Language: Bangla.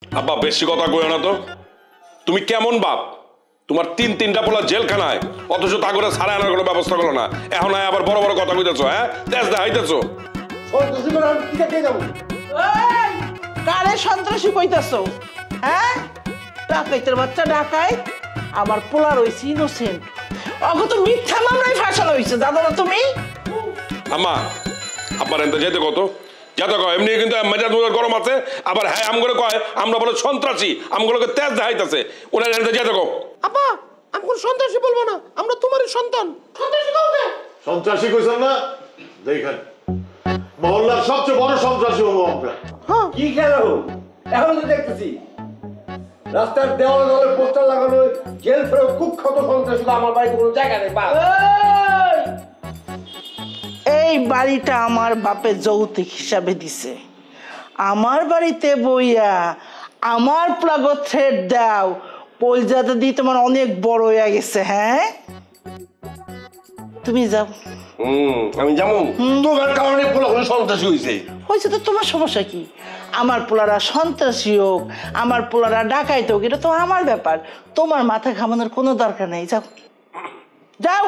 আব্বা বেশি কথা কইও না তো। তুমি কেমন বাপ? তোমার তিনটা পোলা জেলখানায়, অথচ তা করে সারা আনার কোনো ব্যবস্থা করলো না। এখন আবার বড় বড় কথা কইতেছো, হ্যাঁ? তেজ দেখাইতেছো। কারে সন্ত্রাসী কইতাছো? হ্যাঁ, ডাকাইতের বাচ্চা ডাকাই, আমার পোলা রয়েছে ইনোসেন্ট। অগ তো মিথ্যা মামলায় ফাঁসানো হয়েছে, জানো না তুমি? আম্মা আব্বার এনতে যেতে কত যাতে কয় এমনি কিন্তু মেজাজ গরম আছে। আবার হ্যাঁ আমগুলো কয় আমরা বলে সন্ত্রাসী, আমগুলোকে তেজ দেখাইতেছে। ওনার এনতে যেতে কো। আপা আমি কোন সন্ত্রাসী বলবো না, আমরা তোমারই সন্তান। সন্ত্রাসী কাউকে সন্ত্রাসী কইছেন না? দেখেন মহল্লার সবচেয়ে বড় সন্ত্রাসী হবো আমরা। কি খেল এখন তো দেখতেছি রাস্তার দেওয়ালে দেওয়ালে পোস্টার লাগানো, জেল ফেরত কুখ্যাত সন্ত্রাসী আমার বাড়িতে কোনো জায়গা নেই। এই বাড়িটা আমার বাপে যৌতুক হিসাবে দিছে। আমার বাড়িতে বইয়া আমার প্লাগো থ্রেড দাও, পলজাতে দিয়ে তোমার অনেক বড় হয়ে গেছে। হ্যাঁ, তুমি যাও। আমি যেমন তোমার কারণে পোলা কোনো সন্ত্রাসী হয়েছে। হয়েছে তো তোমার সমস্যা কি? আমার পোলারা সন্ত্রাসী হোক, আমার পোলারা ডাকাইতে হোক, এটা তো আমার ব্যাপার। তোমার মাথা ঘামানোর কোনো দরকার নেই। যাও যাও।